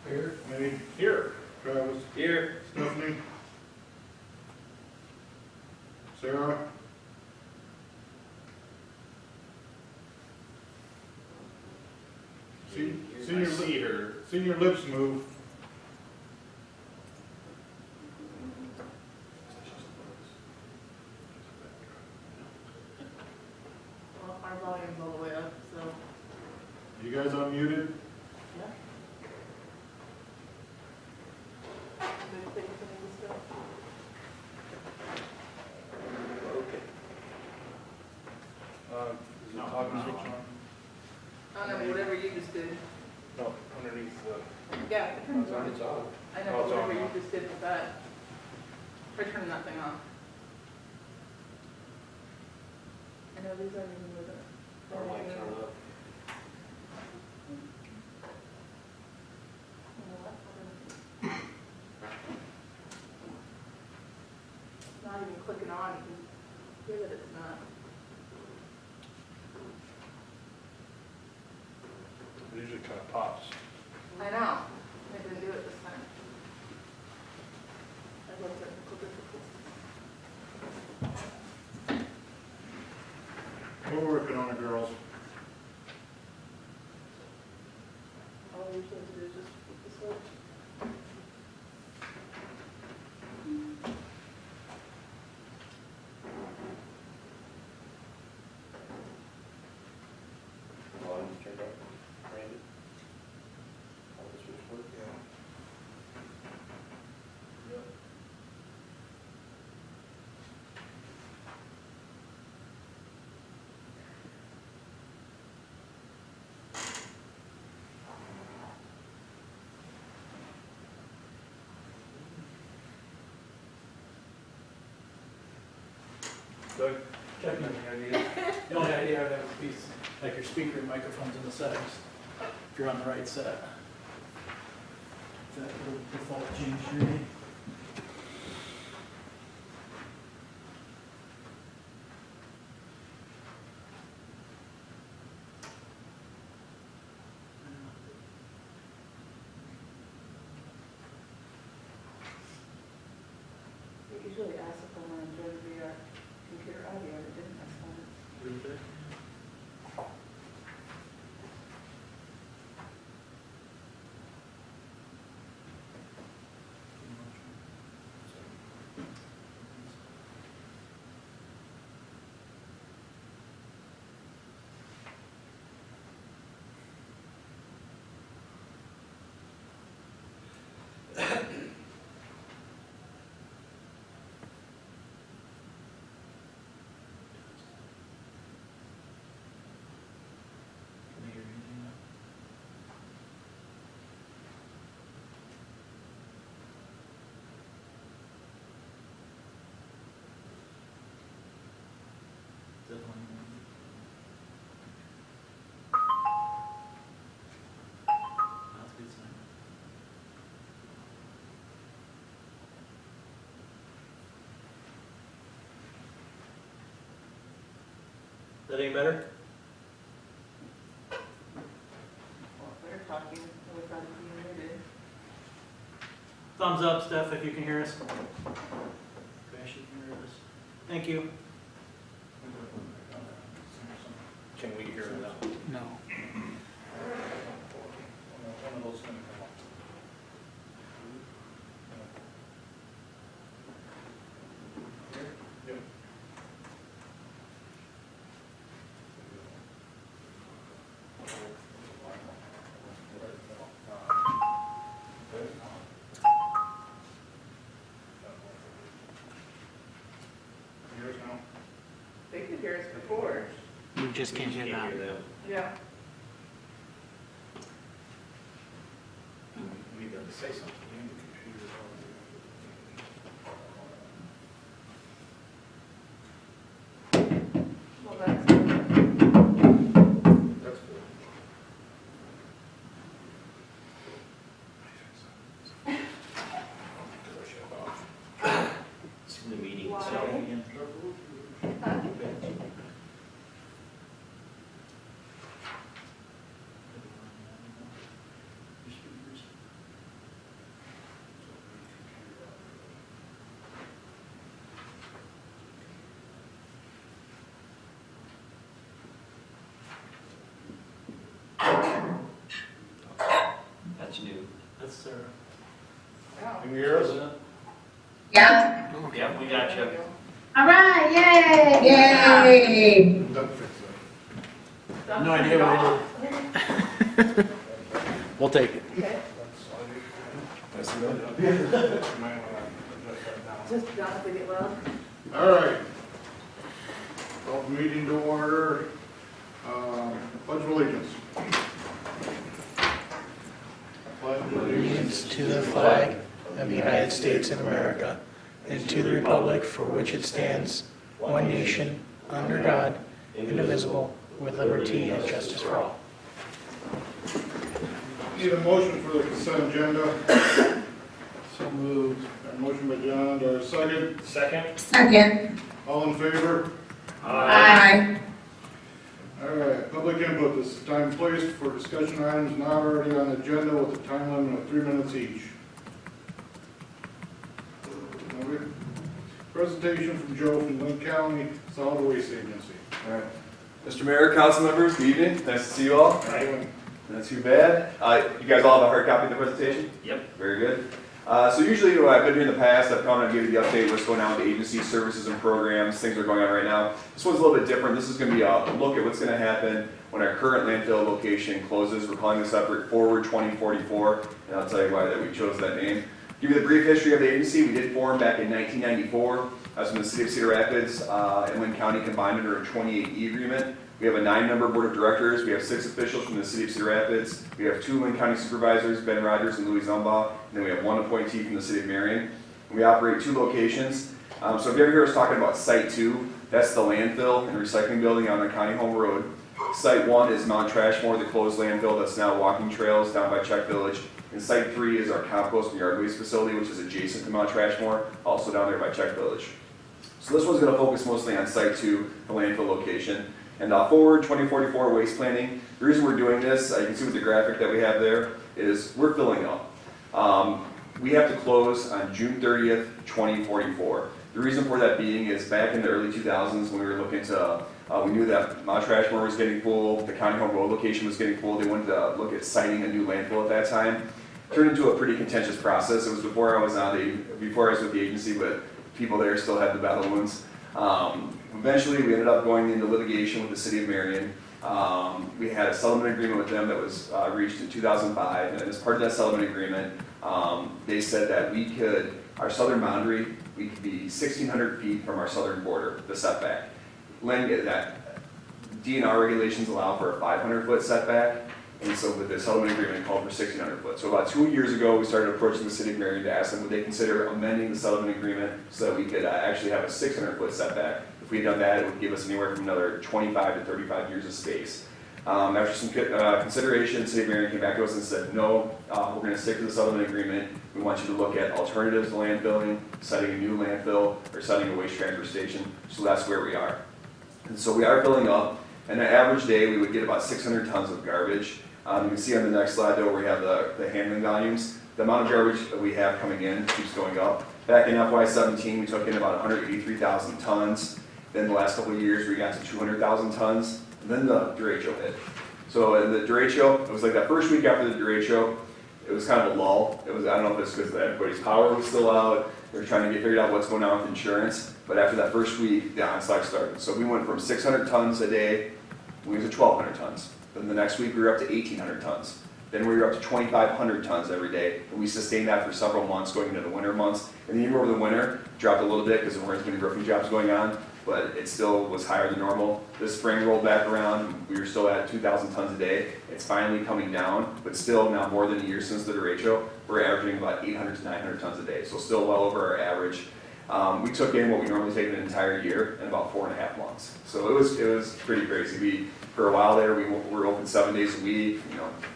Here. Eddie, Here. Travis, Here. Stephanie, Sarah, see I see her. your lips move. Well, our volume's all the way up, so. You guys unmuted? Yeah. Big thing for me to stuff. Okay. Is it talking switch on? I don't know, whatever you just did. No, underneath the. Yeah, it turns on. It's on. I know, Oh, but it's whatever on you now. just did with that. Try turning that thing off. I know these aren't even moving. Our lights are up. It's not even clicking on, you can hear that it's not. It usually kind of pops. I know, I didn't do it this time. I love technical difficulties. We're working on it, girls. All you have to do is just flip the switch. Volume turned up. Randy? How does this work? Yeah. Doug? Checking the idea. The only idea I have would be like your speaker and microphone's in the settings. If you're on the right set. That little default change you need. It usually asks if I want to join via computer audio, and it didn't this time. Can you hear anything now? Definitely. That's a good sign. Is that any better? Well, if they're talking, I would probably be muted. Thumbs up, Steph, if you can hear us. Okay, she can hear us. Thank you. Can we hear it now? No. One of those gonna come up. Yep. Yours now? They could hear us before. You just can't hear that. them. Yeah. We got to say something. Well, that's. That's cool. It's in the meeting Why? itself. Huh? That's new. That's Sarah. Oh. Can you hear us? President. Yeah. Yep, we got you. All right, yay! Yay! Doug fixed No idea what I did. We'll take it. Okay, it. You might wanna adjust that just down if they get loud. now. All right. Call the meeting to order. Pledge of allegiance. Pledge of Allegiance to the flag of the United States of America and to the republic for which it stands, one nation, under God, indivisible, with liberty and justice for all. Need a motion for the consent agenda. So moved. Got a motion by John, do I have a second? Second? Second. All in favor? Aye. All right, public input, this is time placed for discussion items not already on the agenda with a time limit of 3 minutes each. Nobody? Presentation from Joe from Linn County Solid Waste Agency. All right. Mr. Mayor, council members, good evening. Nice to see you all. Doing? Not too bad. You guys all have a hard copy of the presentation? Yep. Very good. So usually what I've been doing in the past, I've come and give you the update, what's going on with the agency services and programs, things that are going on right now. This one's a little bit different. This is going to be a look at what's going to happen when our current landfill location closes. We're calling this effort Forward 2044, and I'll tell you why that we chose that name. Give you the brief history of the agency. We did form back in 1994. As from the city of Cedar Rapids and Linn County combined under a 28E agreement. We have a 9-member board of directors. We have 6 officials from the city of Cedar Rapids. We have 2 Linn County supervisors, Ben Rogers and Louis Zumbaugh. And then we have 1 appointee from the city of Marion. And we operate 2 locations. So if you ever hear us talking about Site 2, that's the landfill and recycling building on the County Home Road. Site 1 is Mount Trashmore, the closed landfill that's now walking trails down by Czech Village. And Site 3 is our compost and yard waste facility, which is adjacent to Mount Trashmore, also down there by Czech Village. So this one's going to focus mostly on Site 2, the landfill location. And Forward 2044 waste planning. The reason we're doing this, you can see with the graphic that we have there, is we're filling up. We have to close on June 30th, 2044. The reason for that being is back in the early 2000s when we were looking to, we knew that Mount Trashmore was getting full, the County Home Road location was getting full. They wanted to look at siting a new landfill at that time. It turned into a pretty contentious process. It was before I was with the agency, but people there still had the battle wounds. Eventually, we ended up going into litigation with the city of Marion. We had a settlement agreement with them that was reached in 2005, and as part of that settlement agreement, they said that we could, our southern boundary, we could be 1,600 feet from our southern border, the setback. Linn, that DNR regulations allow for a 500-foot setback, and so with the settlement agreement, it called for 1,600 foot. So about 2 years ago, we started approaching the city of Marion to ask them would they consider amending the settlement agreement so that we could actually have a 600-foot setback. If we had done that, it would give us anywhere from another 25 to 35 years of space. After some consideration, the city of Marion came back to us and said, no, we're going to stick to the settlement agreement. We want you to look at alternatives to landfilling, setting a new landfill, or setting a waste transfer station. So that's where we are. And so we are filling up. And an average day, we would get about 600 tons of garbage. You can see on the next slide, though, we have the handling volumes. The amount of garbage that we have coming in keeps going up. Back in FY17, we took in about 183,000 tons. Then the last couple of years, we got to 200,000 tons. And then the derecho hit. So in the derecho, it was like that first week after the derecho, it was kind of a lull. It was, I don't know if it's because everybody's power was still out. They were trying to figure out what's going on with insurance. But after that first week, the onslaught started. So we went from 600 tons a day, we went to 1,200 tons. Then the next week, we were up to 1,800 tons. Then we were up to 2,500 tons every day. And we sustained that for several months going into the winter months. And then even over the winter, dropped a little bit because there weren't as many roofing jobs going on, but it still was higher than normal. This spring rolled back around. We were still at 2,000 tons a day. It's finally coming down, but still now more than a year since the derecho, we're averaging about 800 to 900 tons a day. So still well over our average. We took in what we normally take in an entire year in about 4.5 months. So it was pretty crazy. For a while there, we were open 7 days a week,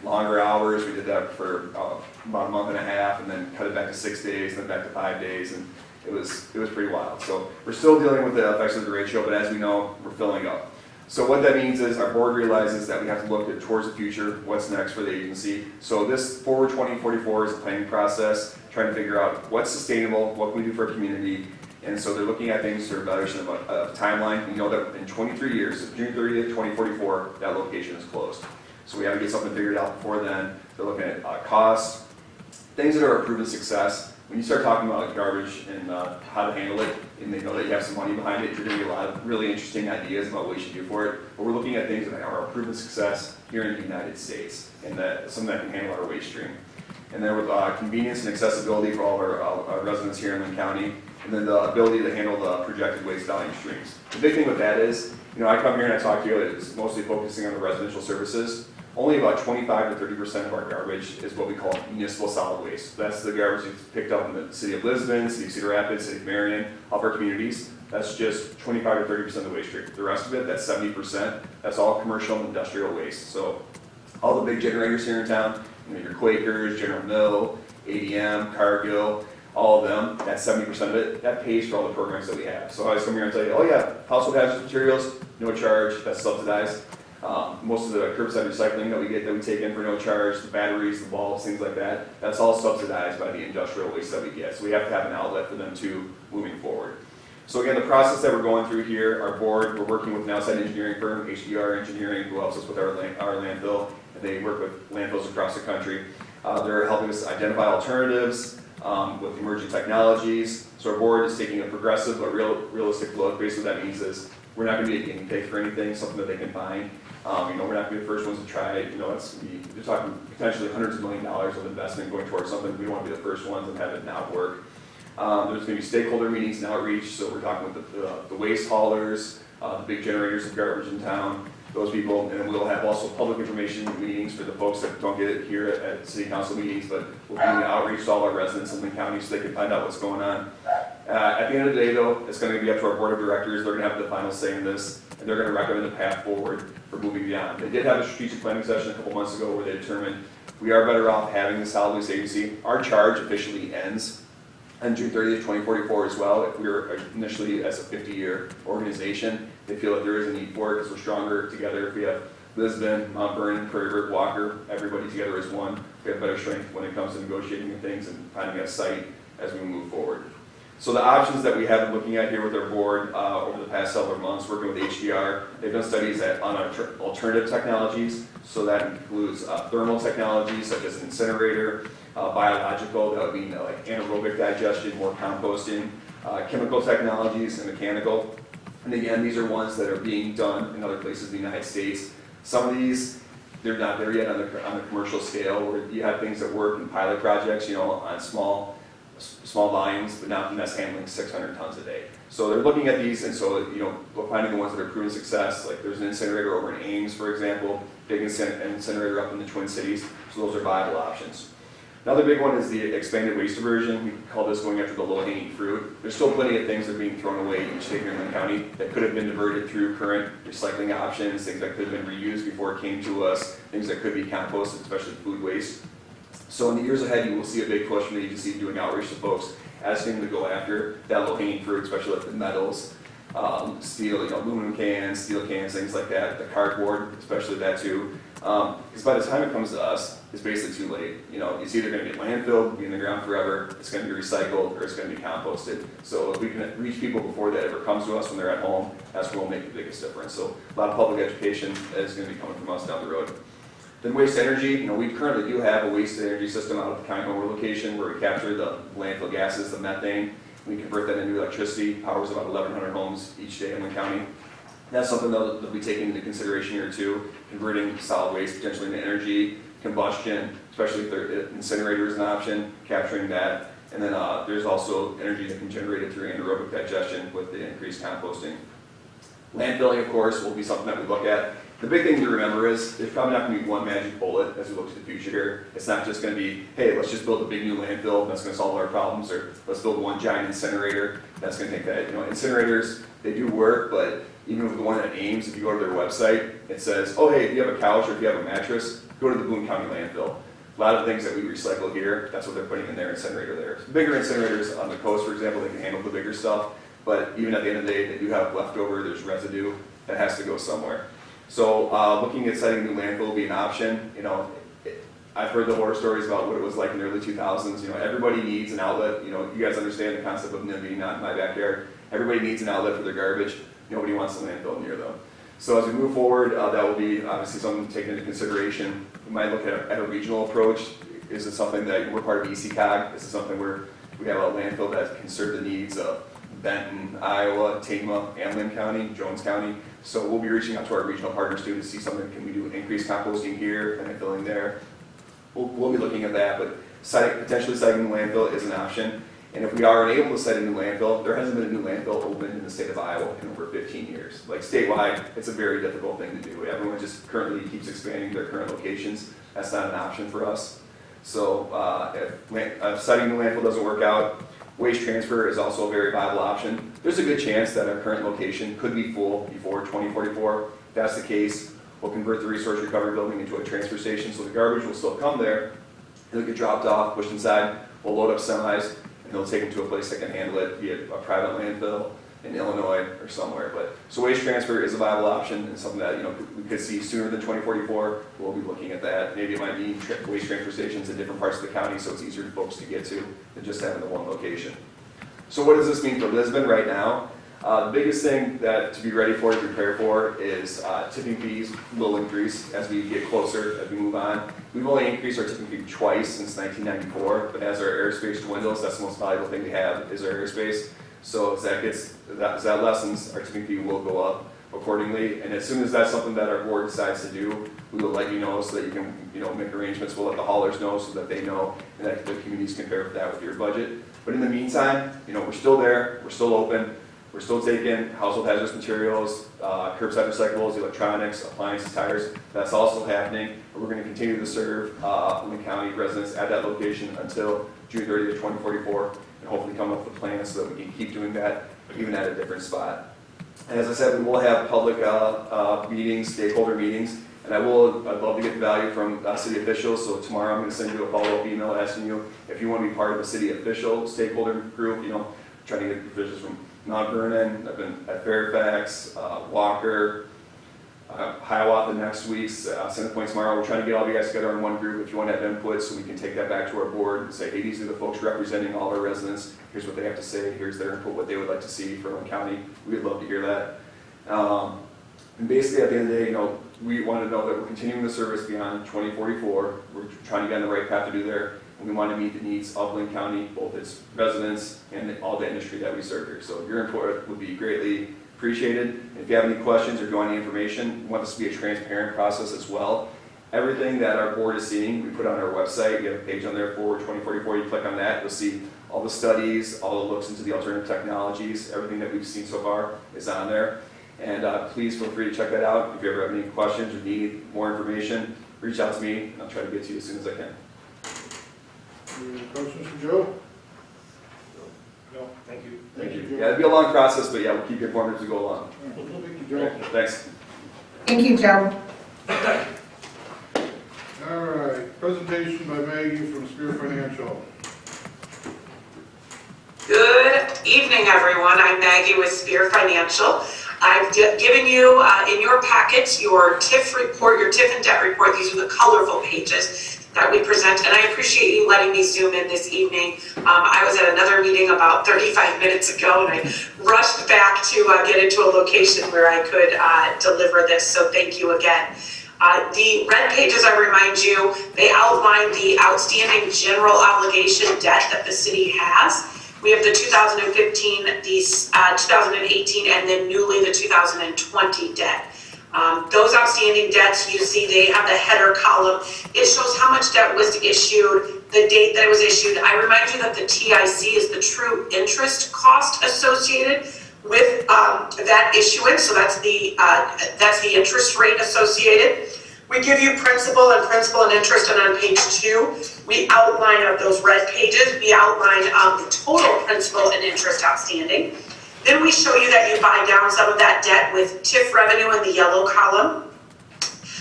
longer hours. We did that for about a month and a half, and then cut it back to 6 days, then back to 5 days, and it was pretty wild. So we're still dealing with the effects of the derecho, but as we know, we're filling up. So what that means is our board realizes that we have to look towards the future, what's next for the agency. So this Forward 2044 is a planning process, trying to figure out what's sustainable, what can we do for our community. And so they're looking at things through evaluation of a timeline. We know that in 23 years, so June 30th, 2044, that location is closed. So we have to get something figured out before then. They're looking at costs, things that are a proven success. When you start talking about garbage and how to handle it, and they know that you have some money behind it, you're going to get a lot of really interesting ideas about what you should do for it. But we're looking at things that are a proven success here in the United States, and that something that can handle our waste stream. And then with convenience and accessibility for all of our residents here in Linn County, and then the ability to handle the projected waste volume streams. The big thing with that is, I come here and I talk to you, it's mostly focusing on the residential services. Only about 25 to 30% of our garbage is what we call municipal solid waste. That's the garbage that's picked up in the city of Lisbon, city of Cedar Rapids, city of Marion, all of our communities. That's just 25 to 30% of the waste stream. The rest of it, that's 70%, that's all commercial and industrial waste. So all the big generators here in town, your Quakers, General Mill, ADM, Cargill, all of them, that's 70% of it, that pays for all the programs that we have. So I always come here and tell you, oh yeah, household hazardous materials, no charge, that's subsidized. Most of the curbside recycling that we take in for no charge, the batteries, the bulbs, things like that, that's all subsidized by the industrial waste that we get. So we have to have an outlet for them too, moving forward. So again, the process that we're going through here, our board, we're working with an outside engineering firm, HDR Engineering, who helps us with our landfill. And they work with landfills across the country. They're helping us identify alternatives with emerging technologies. So our board is taking a progressive but realistic look. Basically what that means is we're not going to be a guinea pig for anything, something that they can find. We're not going to be the first ones to try it. You're talking potentially hundreds of $millions of investment going towards something. We don't want to be the first ones and have it not work. There's going to be stakeholder meetings and outreach. So we're talking with the waste haulers, the big generators of garbage in town, those people, and then we'll have also public information meetings for the folks that don't get it here at city council meetings, but we'll do an outreach to all our residents in the county so they can find out what's going on. At the end of the day though, it's going to be up to our board of directors. They're going to have the final say in this, and they're going to recommend the path forward for moving beyond. They did have a strategic planning session a couple months ago where they determined we are better off having the solid waste agency. Our charge officially ends on June 30th, 2044 as well. If we were initially as a 50-year organization, they feel that there is a need for it because we're stronger together. If we have Lisbon, Mount Vernon, Prairie River, Walker, everybody together as one, we have better strength when it comes to negotiating things and finding a site as we move forward. So the options that we have been looking at here with our board over the past several months, working with HDR, they've done studies on alternative technologies. So that includes thermal technologies such as an incinerator, biological, that would mean like anaerobic digestion, more composting, chemical technologies, and mechanical. And again, these are ones that are being done in other places in the United States. Some of these, they're not there yet on the commercial scale, where you have things that work in pilot projects, on small volumes, but not that's handling 600 tons a day. So they're looking at these, and so we're finding the ones that are proven success. Like there's an incinerator over in Ames, for example, big incinerator up in the Twin Cities. So those are viable options. Another big one is the expanded waste diversion. We call this going after the low-hanging fruit. There's still plenty of things that are being thrown away each day here in Linn County that could have been diverted through current recycling options, things that could have been reused before it came to us, things that could be composted, especially food waste. So in the years ahead, you will see a big push from the agency doing outreach to folks, asking them to go after that low-hanging fruit, especially like the metals, steel, aluminum cans, steel cans, things like that, the cardboard, especially that too. Because by the time it comes to us, it's basically too late. It's either going to get landfilled, be in the ground forever, it's going to be recycled, or it's going to be composted. So if we can reach people before that ever comes to us when they're at home, that's where we'll make the biggest difference. So a lot of public education is going to be coming from us down the road. Then waste energy, we currently do have a waste energy system out of the county home location where we capture the landfill gases, the methane, we convert that into electricity, powers about 1,100 homes each day in the county. That's something that we take into consideration here too, converting solid waste potentially into energy, combustion, especially if incinerator is an option, capturing that. And then there's also energy that can generate it through anaerobic digestion with the increased composting. Landfilling, of course, will be something that we look at. The big thing to remember is there's probably not going to be one magic bullet as we look to the future here. It's not just going to be, hey, let's just build a big new landfill that's going to solve our problems, or let's build one giant incinerator that's going to take that. Incinerators, they do work, but even with the one at Ames, if you go to their website, it says, oh, hey, if you have a couch or if you have a mattress, go to the Boone County landfill. A lot of things that we recycle here, that's what they're putting in their incinerator there. Bigger incinerators on the coast, for example, they can handle the bigger stuff, but even at the end of the day, they do have leftover, there's residue that has to go somewhere. So looking at setting a new landfill will be an option. I've heard the horror stories about what it was like in the early 2000s. Everybody needs an outlet. You guys understand the concept of NIMBY, not in my backyard. Everybody needs an outlet for their garbage. Nobody wants a landfill near them. So as we move forward, that will be obviously something to take into consideration. We might look at a regional approach. Is it something that we're part of ECCOG? Is it something where we have a landfill that can serve the needs of Benton, Iowa, Tama, and Linn County, Jones County? So we'll be reaching out to our regional partners too to see something, can we do increased composting here and filling there? We'll be looking at that, but potentially siting the landfill is an option. And if we are unable to site a new landfill, there hasn't been a new landfill opened in the state of Iowa in over 15 years. Like statewide, it's a very difficult thing to do. Everyone just currently keeps expanding their current locations. That's not an option for us. So if siting the landfill doesn't work out, waste transfer is also a very viable option. There's a good chance that our current location could be full before 2044. If that's the case, we'll convert the resource recovery building into a transfer station, so the garbage will still come there. It'll get dropped off, pushed inside, we'll load up semis, and they'll take them to a place that can handle it, be it a private landfill in Illinois or somewhere. But so waste transfer is a viable option and something that we could see sooner than 2044. We'll be looking at that. Maybe it might mean waste transfer stations in different parts of the county, so it's easier for folks to get to than just having the one location. So what does this mean for Lisbon right now? The biggest thing that to be ready for, to prepare for, is tipping fees will increase as we get closer, as we move on. We've only increased our tipping fee twice since 1994, but as our airspace dwindles, that's the most valuable thing we have is our airspace. So as that lessens, our tipping fee will go up accordingly. And as soon as that's something that our board decides to do, we will let you know so that you can make arrangements. We'll let the haulers know so that they know and that the communities can compare that with your budget. But in the meantime, we're still there, we're still open. We're still taking household hazardous materials, curbside recyclables, electronics, appliances, tires. That's also happening. And we're going to continue to serve Linn County residents at that location until June 30th, 2044, and hopefully come up with a plan so that we can keep doing that even at a different spot. And as I said, we will have public meetings, stakeholder meetings, and I'd love to get value from city officials. So tomorrow I'm going to send you a follow-up email asking you if you want to be part of a city official stakeholder group. Trying to get officials from Mount Vernon, I've been at Fairfax, Walker, Hiawatha next week, Center Point tomorrow. We're trying to get all of you guys together in one group if you want to have input so we can take that back to our board and say, hey, these are the folks representing all our residents. Here's what they have to say. Here's their input, what they would like to see for Linn County. We'd love to hear that. And basically at the end of the day, we want to know that we're continuing the service beyond 2044. We're trying to get on the right path to do there. And we want to meet the needs of Linn County, both its residents and all the industry that we serve here. So your input would be greatly appreciated. And if you have any questions or if you want any information, we want this to be a transparent process as well. Everything that our board is seeing, we put on our website. We have a page on there for 2044. You click on that, you'll see all the studies, all the looks into the alternative technologies. Everything that we've seen so far is on there. And please feel free to check that out. If you ever have any questions or need more information, reach out to me, and I'll try to get to you as soon as I can. Any questions for Joe? No, thank you. Thank you, Joe. Yeah, it'll be a long process, but yeah, we'll keep you informed as we go along. Thank you, Joe. Thanks. Thank you, Joe. All right, presentation by Maggie from Speer Financial. Good evening, everyone. I'm Maggie with Speer Financial. I've given you in your packets your TIF report, your TIF and debt report. These are the colorful pages that we present, and I appreciate you letting me zoom in this evening. I was at another meeting about 35 minutes ago, and I rushed back to get into a location where I could deliver this, so thank you again. The red pages, I remind you, they outline the outstanding general obligation debt that the city has. We have the 2015, the 2018, and then newly the 2020 debt. Those outstanding debts, you see they have the header column. It shows how much debt was issued, the date that it was issued. I remind you that the TIC is the true interest cost associated with that issuance, so that's the interest rate associated. We give you principal and interest, and on page 2, we outline of those red pages, we outline the total principal and interest outstanding. Then we show you that you buy down some of that debt with TIF revenue in the yellow column,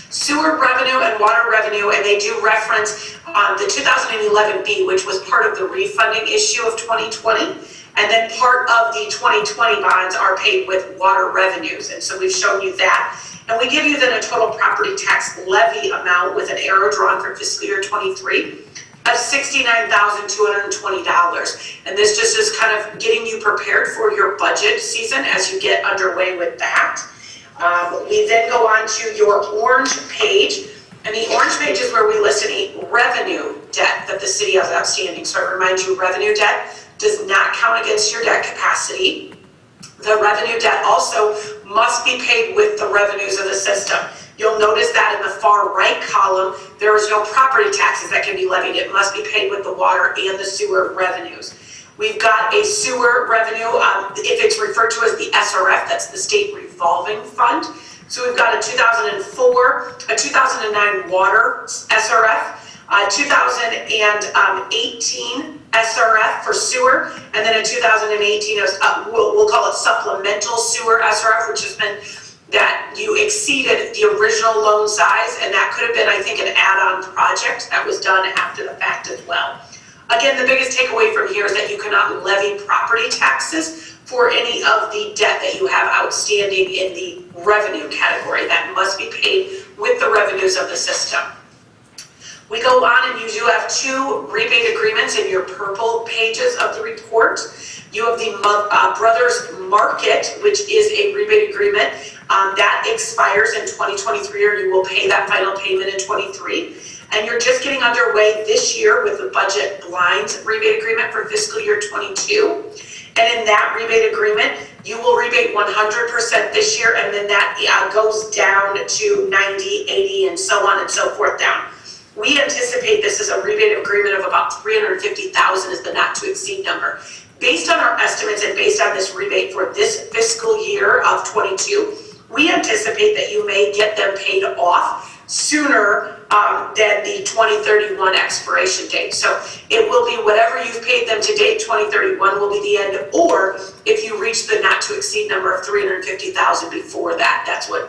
sewer revenue and water revenue, and they do reference the 2011B, which was part of the refunding issue of 2020, and then part of the 2020 bonds are paid with water revenues, and so we've shown you that. And we give you then a total property tax levy amount with an arrow drawn for fiscal year 23 of $69,220. And this just is kind of getting you prepared for your budget season as you get underway with that. We then go on to your orange page, and the orange page is where we list any revenue debt that the city has outstanding. So I remind you, revenue debt does not count against your debt capacity. The revenue debt also must be paid with the revenues of the system. You'll notice that in the far right column, there is no property taxes that can be levied. It must be paid with the water and the sewer revenues. We've got a sewer revenue, if it's referred to as the SRF, that's the State Revolving Fund. So we've got a 2004, a 2009 water SRF, 2018 SRF for sewer, and then in 2018, we'll call it supplemental sewer SRF, which has been that you exceeded the original loan size, and that could have been, I think, an add-on project that was done after the fact as well. Again, the biggest takeaway from here is that you cannot levy property taxes for any of the debt that you have outstanding in the revenue category. That must be paid with the revenues of the system. We go on, and you do have 2 rebate agreements in your purple pages of the report. You have the Brothers Market, which is a rebate agreement that expires in 2023, or you will pay that final payment in 23. And you're just getting underway this year with the Budget Blinds rebate agreement for fiscal year 22. And in that rebate agreement, you will rebate 100% this year, and then that goes down to 90, 80, and so on and so forth down. We anticipate this is a rebate agreement of about $350,000 is the not to exceed number. Based on our estimates and based on this rebate for this fiscal year of 22, we anticipate that you may get them paid off sooner than the 2031 expiration date. So it will be whatever you've paid them to date, 2031 will be the end, or if you reach the not to exceed number of $350,000 before that, that's when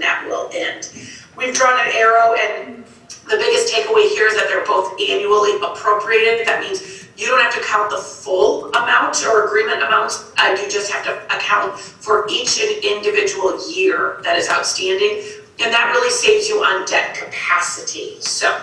that will end. We've drawn an arrow, and the biggest takeaway here is that they're both annually appropriated. That means you don't have to count the full amount or agreement amounts. You just have to account for each individual year that is outstanding. And that really saves you on debt capacity. So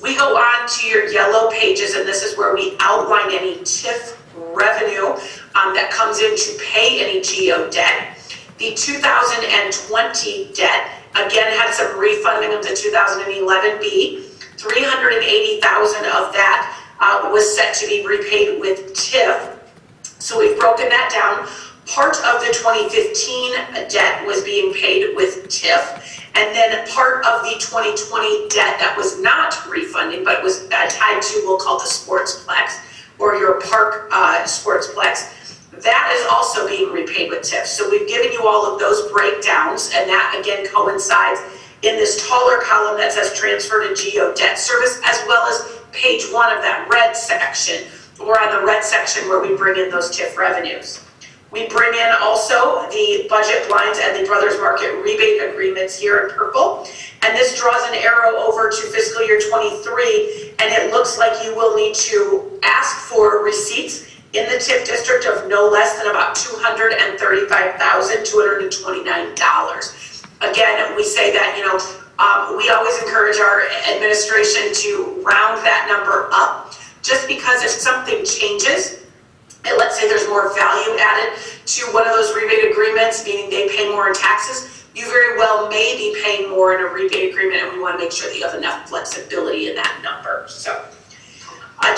we go on to your yellow pages, and this is where we outline any TIF revenue that comes in to pay any GO debt. The 2020 debt, again, had some refunding of the 2011B. $380,000 of that was set to be repaid with TIF. So we've broken that down. Part of the 2015 debt was being paid with TIF, and then part of the 2020 debt that was not refunding, but was tied to, we'll call the Sportsplex, or your park Sportsplex, that is also being repaid with TIF. So we've given you all of those breakdowns, and that again coincides in this taller column that says transfer to GO debt service, as well as page 1 of that red section, or on the red section where we bring in those TIF revenues. We bring in also the Budget Blinds and the Brothers Market rebate agreements here in purple. And this draws an arrow over to fiscal year 23, and it looks like you will need to ask for receipts in the TIF district of no less than about $235,229. Again, we say that, we always encourage our administration to round that number up, just because if something changes, and let's say there's more value added to one of those rebate agreements, meaning they pay more in taxes, you very well may be paying more in a rebate agreement, and we want to make sure that you have enough flexibility in that number. So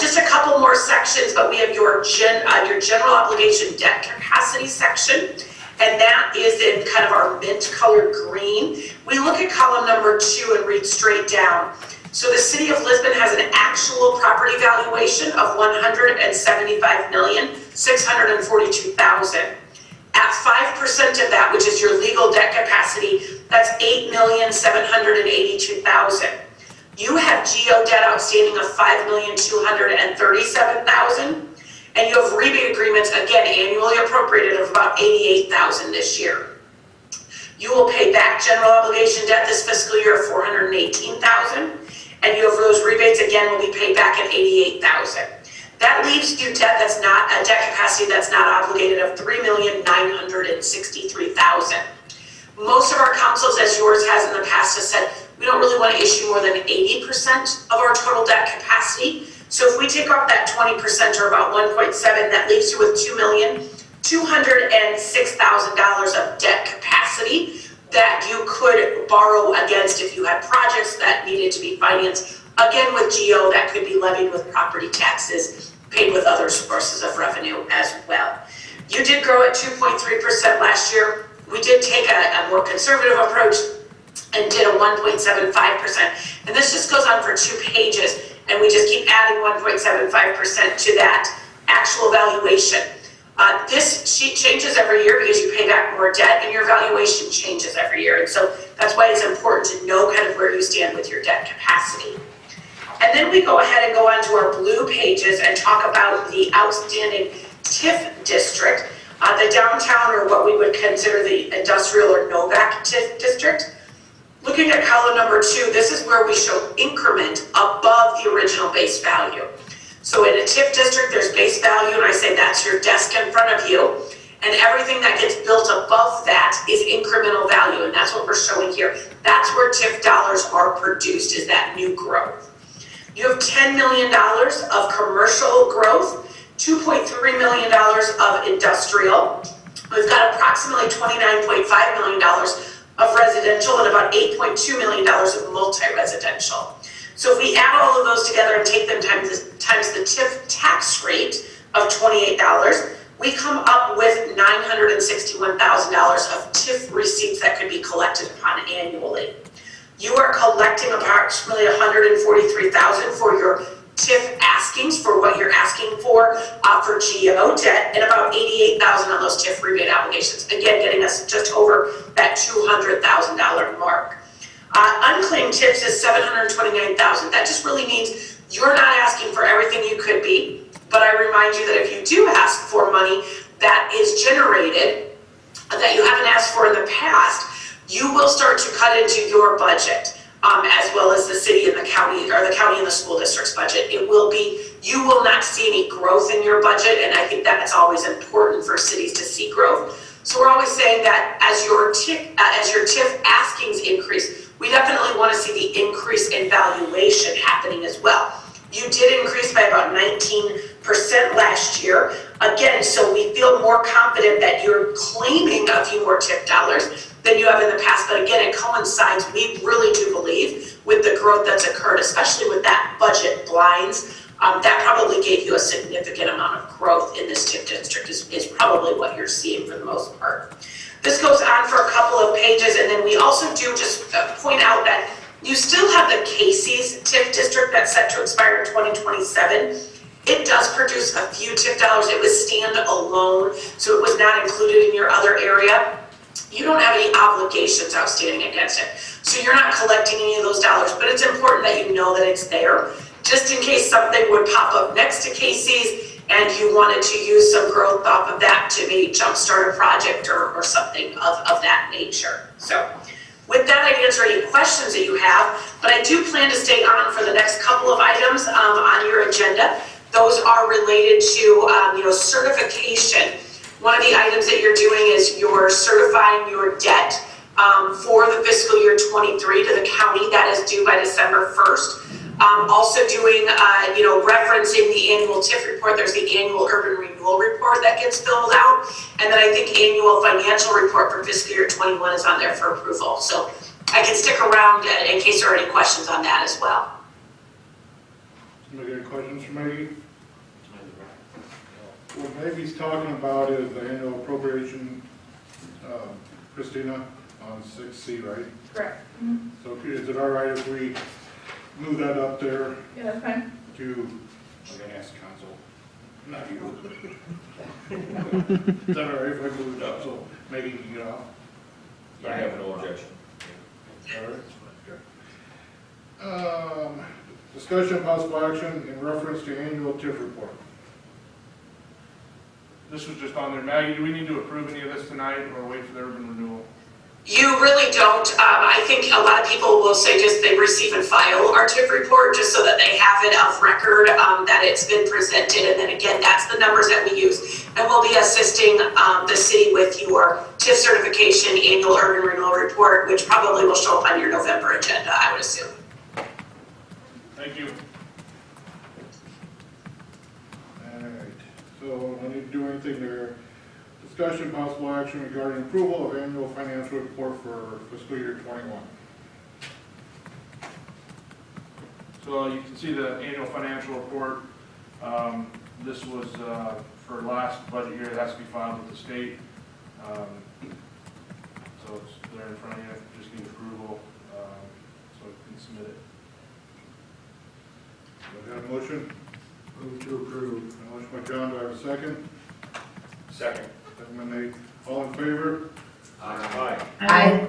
just a couple more sections, but we have your general obligation debt capacity section, and that is in kind of our mint colored green. We look at column number 2 and read straight down. So the City of Lisbon has an actual property valuation of $175,642,000. At 5% of that, which is your legal debt capacity, that's $8,782,000. You have GO debt outstanding of $5,237,000, and you have rebate agreements, again, annually appropriated of about $88,000 this year. You will pay back general obligation debt this fiscal year of $418,000. And you have those rebates, again, will be paid back at $88,000. That leaves you debt that's not a debt capacity that's not obligated of $3,963,000. Most of our councils, as yours has in the past, has said we don't really want to issue more than 80% of our total debt capacity. So if we take off that 20%, or about 1.7, that leaves you with $2,206,000 of debt capacity. capacity that you could borrow against if you had projects that needed to be financed. Again, with GO, that could be levied with property taxes, paid with other sources of revenue as well. You did grow at 2.3% last year. We did take a more conservative approach and did a 1.75%. And this just goes on for 2 pages, and we just keep adding 1.75% to that actual valuation. This sheet changes every year because you pay back more debt and your valuation changes every year. And so that's why it's important to know kind of where you stand with your debt capacity. And then we go ahead and go on to our blue pages and talk about the outstanding TIF district, the downtown, or what we would consider the industrial or NOVAC TIF district. Looking at column number 2, this is where we show increment above the original base value. So in a TIF district, there's base value, and I say that's your desk in front of you, and everything that gets built above that is incremental value, and that's what we're showing here. That's where TIF dollars are produced, is that new growth. You have $10 million of commercial growth, $2.3 million of industrial. We've got approximately $29.5 million of residential and about $8.2 million of multi-residential. So if we add all of those together and take them times the TIF tax rate of $28, we come up with $961,000 of TIF receipts that could be collected upon annually. You are collecting approximately $143,000 for your TIF askings, for what you're asking for GO debt, and about $88,000 on those TIF rebate obligations. Again, getting us just over that $200,000 mark. Unclaimed TIFs is $729,000. That just really means you're not asking for everything you could be, but I remind you that if you do ask for money that is generated, that you haven't asked for in the past, you will start to cut into your budget, as well as the city and the county, or the county and the school district's budget. It will be, you will not see any growth in your budget, and I think that's always important for cities to see growth. So we're always saying that as your TIF askings increase, we definitely want to see the increase in valuation happening as well. You did increase by about 19% last year. Again, so we feel more confident that you're claiming a few more TIF dollars than you have in the past. But again, it coincides, we really do believe, with the growth that's occurred, especially with that budget blinds. That probably gave you a significant amount of growth in this TIF district is probably what you're seeing for the most part. This goes on for a couple of pages, and then we also do just point out that you still have the Casey's TIF district that's set to expire in 2027. It does produce a few TIF dollars. It was stand-alone, so it was not included in your other area. You don't have any obligations outstanding against it, so you're not collecting any of those dollars, but it's important that you know that it's there, just in case something would pop up next to Casey's and you wanted to use some growth off of that to maybe jumpstart a project or something of that nature. So with that, I answer any questions that you have, but I do plan to stay on for the next couple of items on your agenda. Those are related to certification. One of the items that you're doing is you're certifying your debt for the fiscal year 23 to the county. That is due by December 1st. Also doing, referencing the annual TIF report. There's the annual urban renewal report that gets filled out. And then I think annual financial report for fiscal year 21 is on there for approval. So I can stick around in case there are any questions on that as well. Any questions for Maggie? What Maggie's talking about is the annual appropriation, Christina, on 6C, right? Correct. So is it all right if we move that up there Yeah, that's fine. to, I'm gonna ask council, not you. Is that all right if I move it up so Maggie can get off? I have no objection. All right. Discussion of possible action in reference to annual TIF report. This was just on there. Maggie, do we need to approve any of this tonight or wait for the urban renewal? You really don't. I think a lot of people will say just they receive and file our TIF report just so that they have it of record, that it's been presented. And then again, that's the numbers that we use. And we'll be assisting the city with your TIF certification annual urban renewal report, which probably will show up on your November agenda, I would assume. Thank you. All right, so I need to do anything there. discussion possible action regarding approval of annual financial report for fiscal year 21. So you can see the annual financial report. This was for last budget year. It has to be filed with the state. So it's there in front of you. Just need approval so you can submit it. Do I have a motion? Move to approve. A motion by John, do I have a second? Second. Second by Nate. All in favor? Aye. Aye.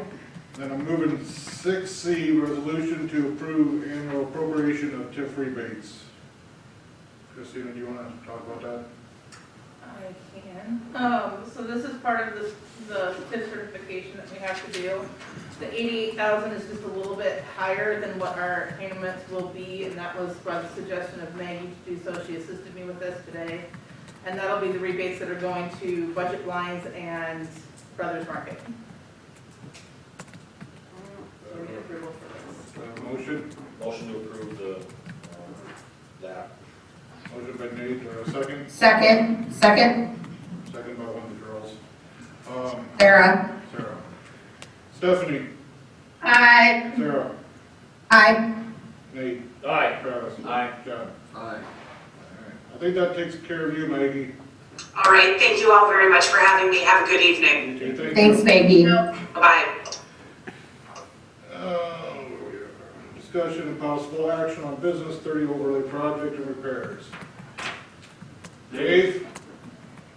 Then I'm moving 6C, resolution to approve annual appropriation of TIF rebates. Christina, do you want to talk about that? I can. So this is part of the TIF certification that we have to do. The 88,000 is just a little bit higher than what our payments will be, and that was by the suggestion of Maggie to do so. She assisted me with this today. And that'll be the rebates that are going to budget lines and Brothers Market. So we need approval for this. Motion? Motion to approve the, that. Motion by Nate, do I have a second? Second. Second by one of the girls. Sarah. Sarah. Stephanie. Aye. Sarah. Aye. Nate. Aye. Travis. Aye. John. Aye. I think that takes care of you, Maggie. All right, thank you all very much for having me. Have a good evening. Okay, thank you. Thanks, Maggie. Bye-bye. Discussion and possible action on business 30 overlay project and repairs. Dave?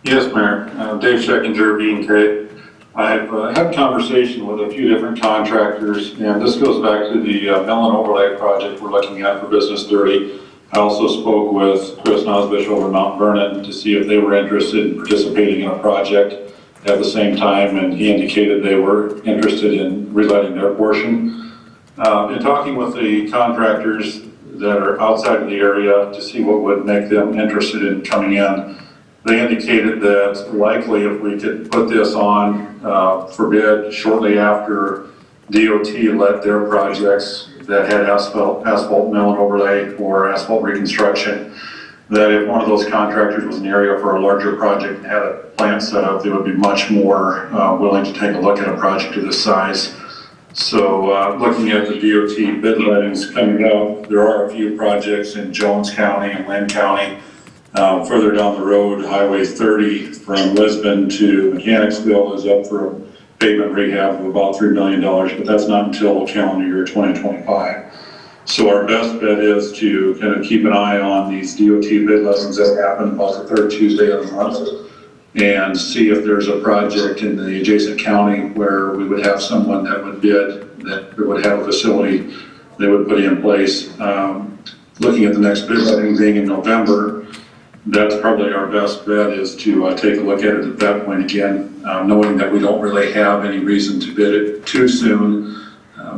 Yes, Mayor. Dave Scheckinger, B&K. I've had conversation with a few different contractors, and this goes back to the Mellon overlay project we're looking at for Business 30. I also spoke with Chris Nosbish over Mount Vernon to see if they were interested in participating in a project at the same time, and he indicated they were interested in relighting their portion. In talking with the contractors that are outside of the area to see what would make them interested in coming in, they indicated that likely if we could put this on for bid shortly after DOT let their projects that had asphalt mill and overlay or asphalt reconstruction, that if one of those contractors was in the area for a larger project and had a plant set up, they would be much more willing to take a look at a project of this size. So looking at the DOT bid lettings coming up, there are a few projects in Jones County and Linn County. Further down the road, Highway 30 from Lisbon to Mechanicsville is up for a pavement rehab of about $3 million, but that's not until calendar year 2025. So our best bet is to kind of keep an eye on these DOT bid lessons that happen about the third Tuesday of the month and see if there's a project in the adjacent county where we would have someone that would bid, that would have a facility they would put in place. Looking at the next bid letting being in November, that's probably our best bet is to take a look at it at that point again, knowing that we don't really have any reason to bid it too soon.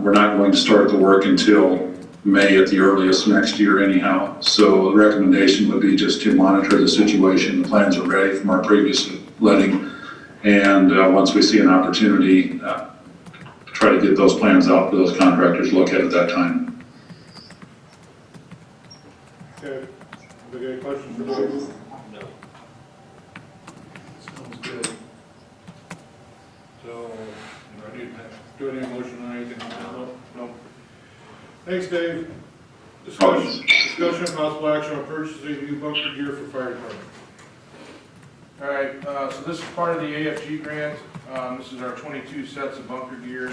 We're not going to start the work until May at the earliest next year anyhow. So the recommendation would be just to monitor the situation. The plans are ready from our previous letting. And once we see an opportunity, try to get those plans out for those contractors to look at that time. Okay. Any questions for Dave? No. Sounds good. So, do I need a motion on anything? No. Thanks, Dave. Discussion and possible action on purchasing new bunker gear for fire department. All right, so this is part of the AFG grant. This is our 22 sets of bunker gear.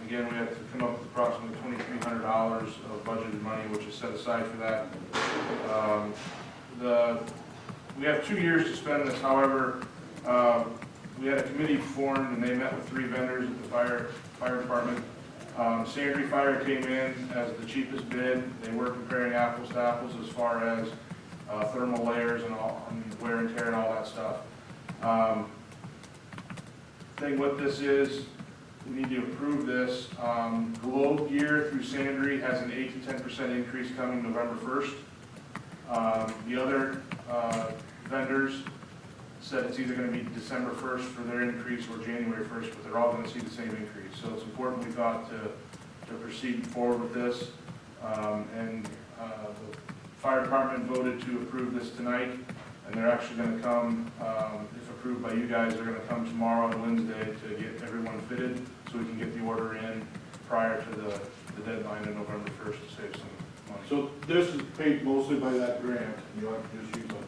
Again, we have to come up with approximately $2,300 of budgeted money, which is set aside for that. We have 2 years to spend this. However, we had a committee formed and they met with 3 vendors at the fire department. Sandry Fire came in as the cheapest bid. They were comparing apples to apples as far as thermal layers and all, and wear and tear and all that stuff. Thing with this is, we need to approve this. Globe Gear through Sandry has an 8 to 10% increase coming November 1st. The other vendors said it's either going to be December 1st for their increase or January 1st, but they're all going to see the same increase. So it's important, we thought, to proceed forward with this. The fire department voted to approve this tonight. And they're actually gonna come, if approved by you guys, they're gonna come tomorrow and Wednesday to get everyone fitted, so we can get the order in prior to the deadline in November 1st to save some money. So this is paid mostly by that grant, you'll have to just use like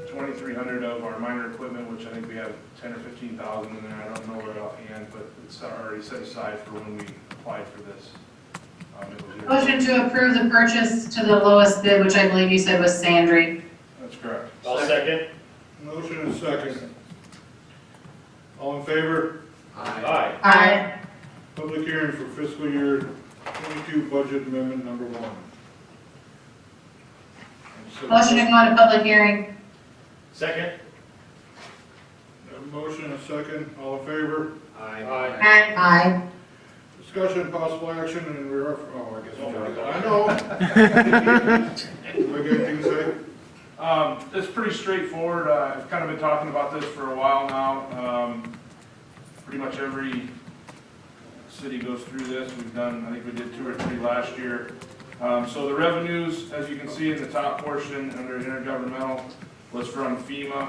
2,300 of our minor equipment, which I think we have 10 or 15,000 in there, I don't know right offhand, but it's already set aside for when we applied for this. It was your- Motion to approve the purchase to the lowest bid, which I believe you said was Sandry. That's correct. I'll second. Motion and second. All in favor? Aye. Aye. Public hearing for fiscal year 22 budget amendment number 1. Motion to go into public hearing. Second. Have a motion and a second, all in favor? Aye. Aye. Aye. Discussion, possible action, and I guess we already got it. I know. Do I get anything to say? It's pretty straightforward. I've kind of been talking about this for a while now. Pretty much every city goes through this. We've done, I think we did 2 or 3 last year. So the revenues, as you can see in the top portion under intergovernmental, was from FEMA,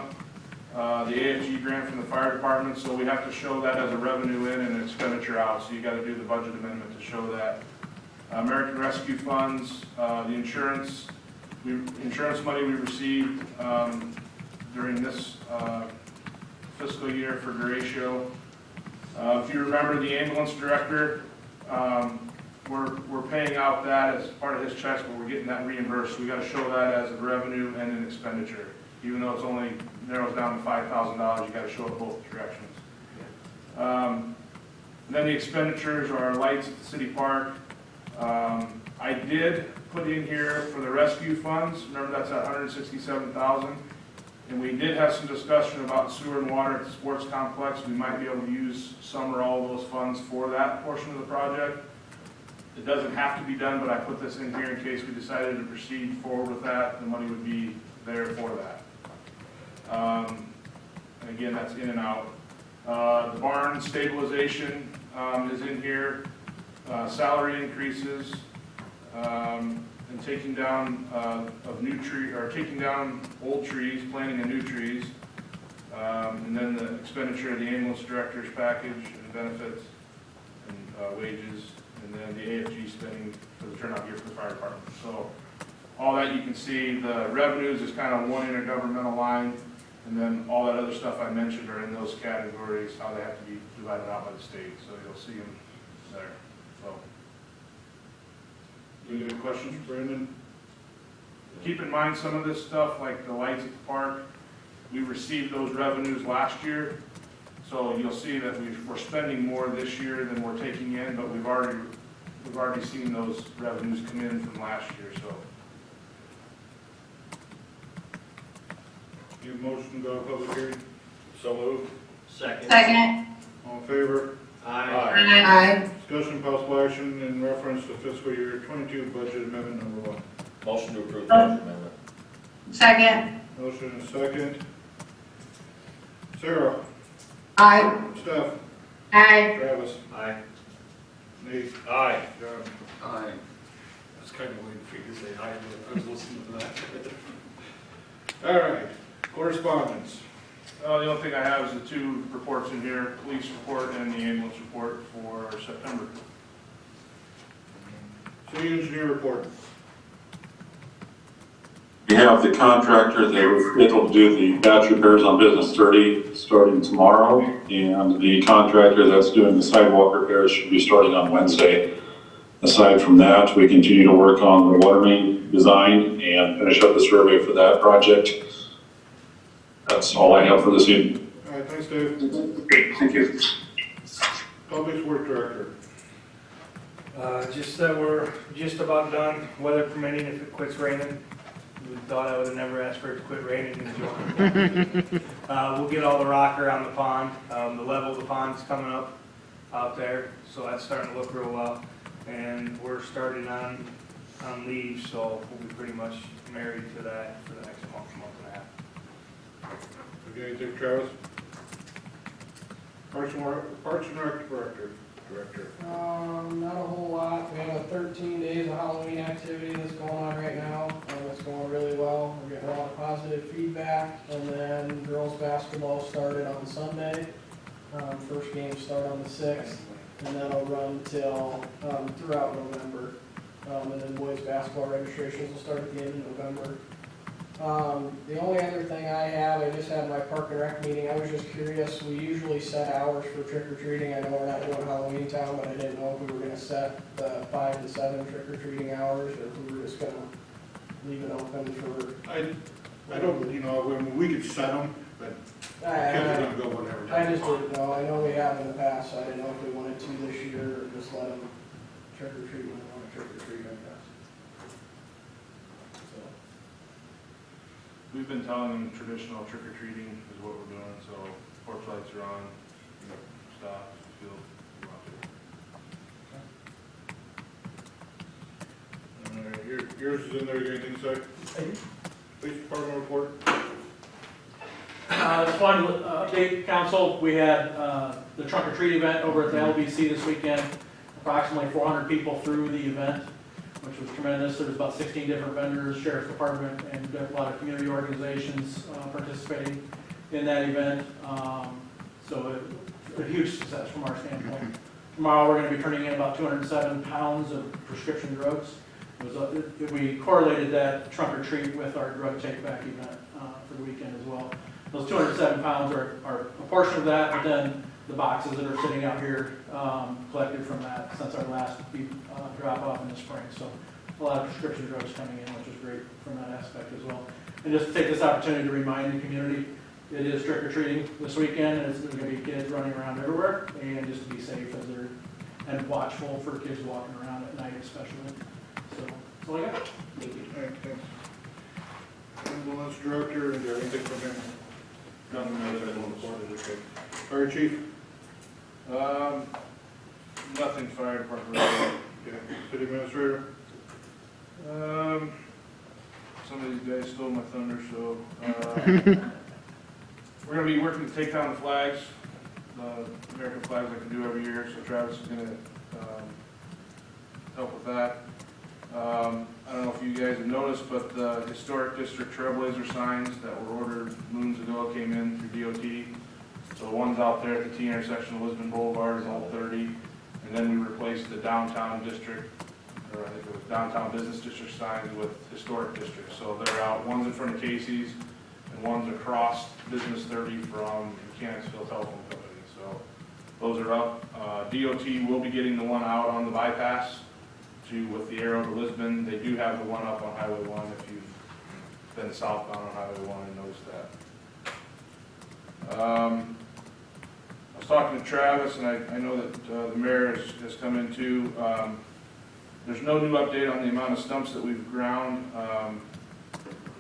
the AFG grant from the fire department. So we have to show that as a revenue in and expenditure out. So you got to do the budget amendment to show that. American Rescue Funds, the insurance money we received during this fiscal year for Duratio. If you remember the ambulance director, we're paying out that as part of his checks, but we're getting that reimbursed. So we got to show that as a revenue and an expenditure. Even though it's only narrows down to $5,000, you got to show it both directions. Then the expenditures are our lights at the city park. I did put in here for the rescue funds. Remember, that's at $167,000. And we did have some discussion about sewer and water at the sports complex. We might be able to use some or all of those funds for that portion of the project. It doesn't have to be done, but I put this in here in case we decided to proceed forward with that. The money would be there for that. And again, that's in and out. The barn stabilization is in here. Salary increases, and taking down taking down old trees, planting of new trees, and then the expenditure of the ambulance director's package and benefits and wages, and then the AFG spending for the turnout gear for the fire department. So all that you can see, the revenues is kind of one intergovernmental line, and then all that other stuff I mentioned are in those categories, how they have to be divided out by the state. So you'll see them there. So. Any questions for Brandon? Keep in mind some of this stuff, like the lights at the park, we received those revenues last year. So you'll see that we're spending more this year than we're taking in, but we've already seen those revenues come in from last year, so. Need a motion to go to public hearing? So moved. Second. Second. All in favor? Aye. Aye. Discussion, possible action in reference to fiscal year 22 budget amendment number 1. Motion to approve the budget amendment. Second. Motion and second. Sarah? Aye. Steph? Aye. Travis? Aye. Nate? Aye. John? Aye. I was kind of waiting for you to say aye, but I was listening to that. All right, correspondence. The only thing I have is the 2 reports in here, police report and the ambulance report for September. City engineer report. We have the contractor that was scheduled to do the patch repairs on Business 30 starting tomorrow, and the contractor that's doing the sidewalk repairs should be starting on Wednesday. Aside from that, we continue to work on the water main design and finish up the survey for that project. That's all I have for this evening. All right, thanks, Dave. Great, thank you. Public works director. Just that we're just about done, weather permitting, if it quits raining. We thought I would have never asked for it to quit raining in June. We'll get all the rock around the pond. The level of the pond's coming up out there, so that's starting to look real well. And we're starting on leaves, so we'll be pretty much married to that for the next month and a half. Okay, anything, Travis? Parks and Rec director. Director? Not a whole lot. We have 13 days of Halloween activity that's going on right now. It's going really well. We're getting a lot of positive feedback. And then girls basketball started on Sunday. First game start on the 6th, and that'll run till throughout November. And then boys basketball registrations will start at the end of November. The only other thing I just had my park and rec meeting. I was just curious, we usually set hours for trick or treating. I know we're not doing Halloween town, but I didn't know if we were gonna set the 5 to 7 trick or treating hours, or if we were just gonna leave it open for. I don't, you know, we could set them, but kids are gonna go whatever I time. just didn't know. I know we have in the past, so I didn't know if we wanted to this year, or just let them trick or treat when they want to trick or treat, I guess. So. We've been telling them traditional trick or treating is what we're doing, so porch lights are on, stop, field, Yours is in there, you got anything to say? Police Department report? Just wanted to update council, we had the trunk or treat event over at the LBC this weekend. Approximately 400 people through the event, which was tremendous. There was about 16 different vendors, sheriff's department, and a lot of community organizations participating in that event. So a huge success from our standpoint. Tomorrow we're going to be turning in about 207 pounds of prescription drugs. We correlated that trunk or treat with our drug take back event for the weekend as well. Those 207 pounds are a portion of that, but then the boxes that are sitting out here collected from that since our last drop off in the spring. So a lot of prescription drugs coming in, which is great from that aspect as well. And just to take this opportunity to remind the community, it is trick or treating this weekend, and there's going to be kids running around everywhere, and just to be safe as they're and watchful for kids walking around at night especially. So that's all I got. Thank you. All right, thanks. Ambulance Director, is there anything from him? Nothing else I want to report, okay. Fire Chief? nothing fire department related. Okay. City Administrator? Some of these guys stole my thunder, so, we're gonna be working to take down the flags, the American flags like we do every year, so Travis is gonna, help with that. I don't know if you guys have noticed, but the historic district Trailblazer signs that were ordered moons ago came in through DOT. So the ones out there at the T intersection of Lisbon Boulevard is all 30, and then we replaced the downtown district, or I think it was downtown business district signs with historic districts. So they're out, one's in front of Casey's, and one's across Business 30 from Mechanicsville Telephone Company. So those are up. DOT will be getting the one out on the bypass with the arrow to Lisbon. They do have the one up on Highway 1 if you've been southbound on Highway 1 and noticed that. I was talking to Travis, and I know that the mayor has come in too. There's no new update on the amount of stumps that we've ground.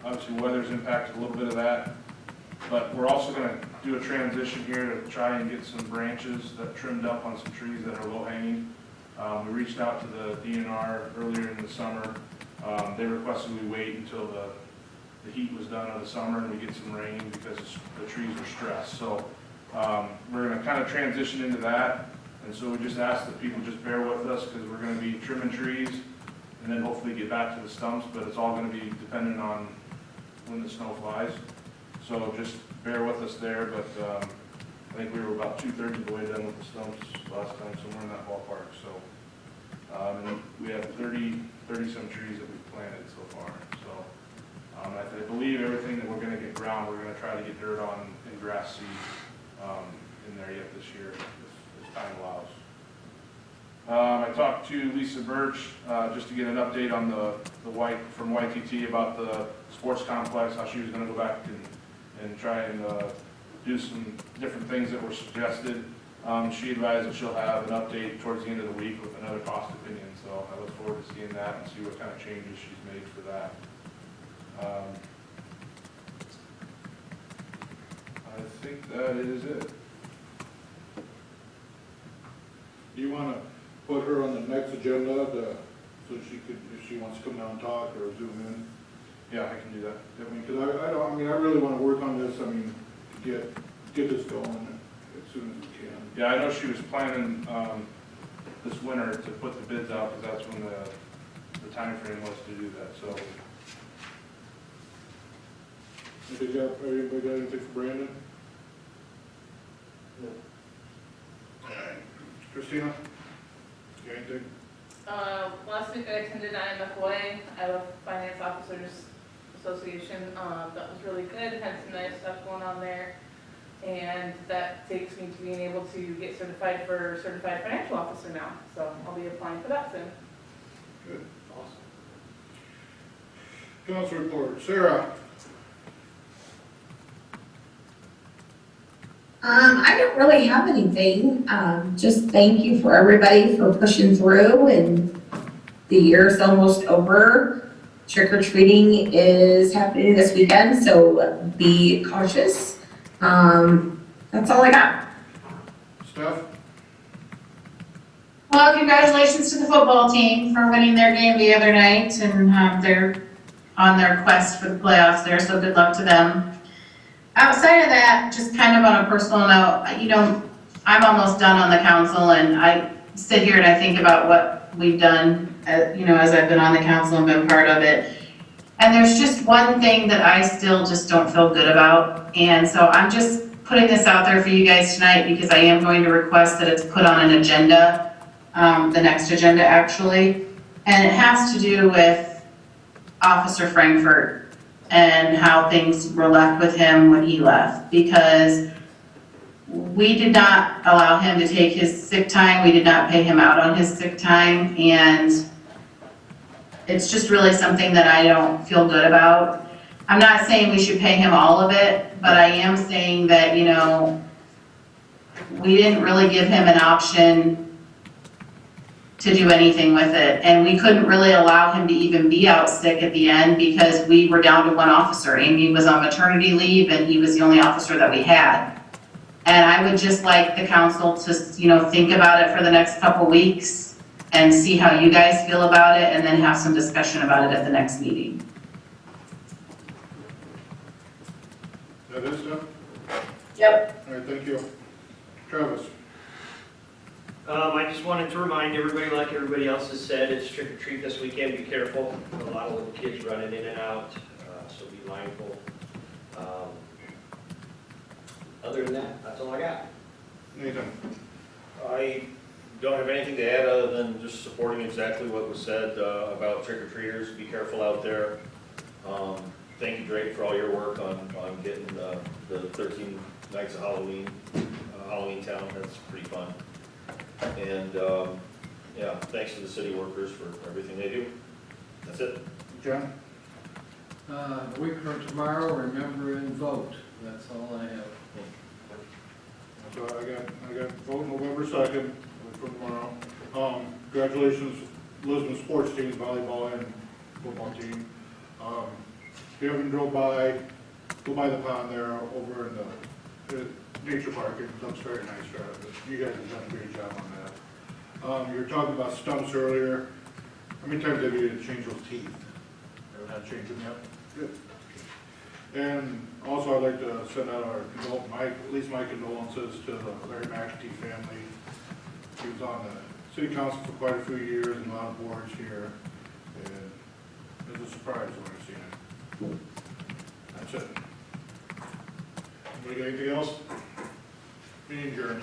Obviously, weather's impacted a little bit of that, but we're also going to do a transition here to try and get some branches that trimmed up on some trees that are low hanging. We reached out to the DNR earlier in the summer. They requested we wait until the heat was done of the summer and we get some rain because the trees were stressed. So we're going to kind of transition into that. And so we just ask that people just bear with us because we're going to be trimming trees and then hopefully get back to the stumps, but it's all going to be dependent on when the snow flies. So just bear with us there, but I think we were about 2/3 of the way done with the stumps last time, somewhere in that ballpark. So, and we have 30-some trees that we've planted so far. So, I believe everything that we're going to get ground, we're going to try to get dirt on and grass seed in there yet this year, if time allows. I talked to Lisa Birch just to get an update on from YTT about the sports complex, how she was going to go back and try and do some different things that were suggested. She advised that she'll have an update towards the end of the week with another cost opinion, so I look forward to seeing that and see what kind of changes she's made for that. I think that is it. Do you want to put her on the next agenda so she could, if she wants to come down and talk or zoom in? Yeah, I can do that. Because I really want to work on this, to get this going as soon as we can. Yeah, I know she was planning, this winter to put the bids out, because that's when the time frame was to do that, so. Anybody got anything for Brandon? No. Alright. Christina? You got anything? Last week I attended IMFOA, Iowa Finance Officers Association. That was really good, had some nice stuff going on there. And that takes me to being able to get certified for Certified Financial Officer now. So I'll be applying for that soon. Good. Awesome. Council report. Sarah? I don't really have anything. Just thank you for everybody for pushing through, and the year's almost over. Trick or treating is happening this weekend, so be cautious. That's all I got. Steph? Well, congratulations to the football team for winning their game the other night, and they're on their quest for the playoffs there, so good luck to them. Outside of that, just kind of on a personal note, you know, I'm almost done on the council, and I sit here and I think about what we've done, you know, as I've been on the council and been part of it. And there's just one thing that I still just don't feel good about, and so I'm just putting this out there for you guys tonight because I am going to request that it's put on an agenda, the next agenda actually, and it has to do with Officer Frankfurt and how things were left with him when he left, because we did not allow him to take his sick time, we did not pay him out on his sick time, and it's just really something that I don't feel good about. I'm not saying we should pay him all of it, but I am saying that, you know, we didn't really give him an option to do anything with it. And we couldn't really allow him to even be out sick at the end because we were down to one officer. Amy was on maternity leave and he was the only officer that we had. And I would just like the council to, you know, think about it for the next couple weeks and see how you guys feel about it, and then have some discussion about it at the next meeting. That is Steph? Yep. All right, thank you. Travis? I just wanted to remind everybody, like everybody else has said, it's trick or treat this weekend. Be careful. A lot of little kids running in and out, so be mindful. Other than that, that's all I got. Nathan? I don't have anything to add other than just supporting exactly what was said about trick-or-treaters. Be careful out there. Thank you, Drake, for all your work on getting the 13 nights of Halloween Town. That's pretty fun. And yeah, thanks to the city workers for everything they do. That's it. John? A week from tomorrow, remember and vote. That's all I have. So I got vote November 2nd, for tomorrow. Congratulations, Lisbon sports team, volleyball and football team. If you haven't drove by, go by the pond there over in the nature park. It looks very nice there. You guys have done a great job on that. You were talking about stumps earlier. How many times have you had to change those teeth? Haven't had to change them yet? Good. And also I'd like to send out at least my condolences to the Larry McInty family. He was on the city council for quite a few years and a lot of boards here. And it was a surprise when I seen it. That's it. Anybody got anything else? Meeting adjourned.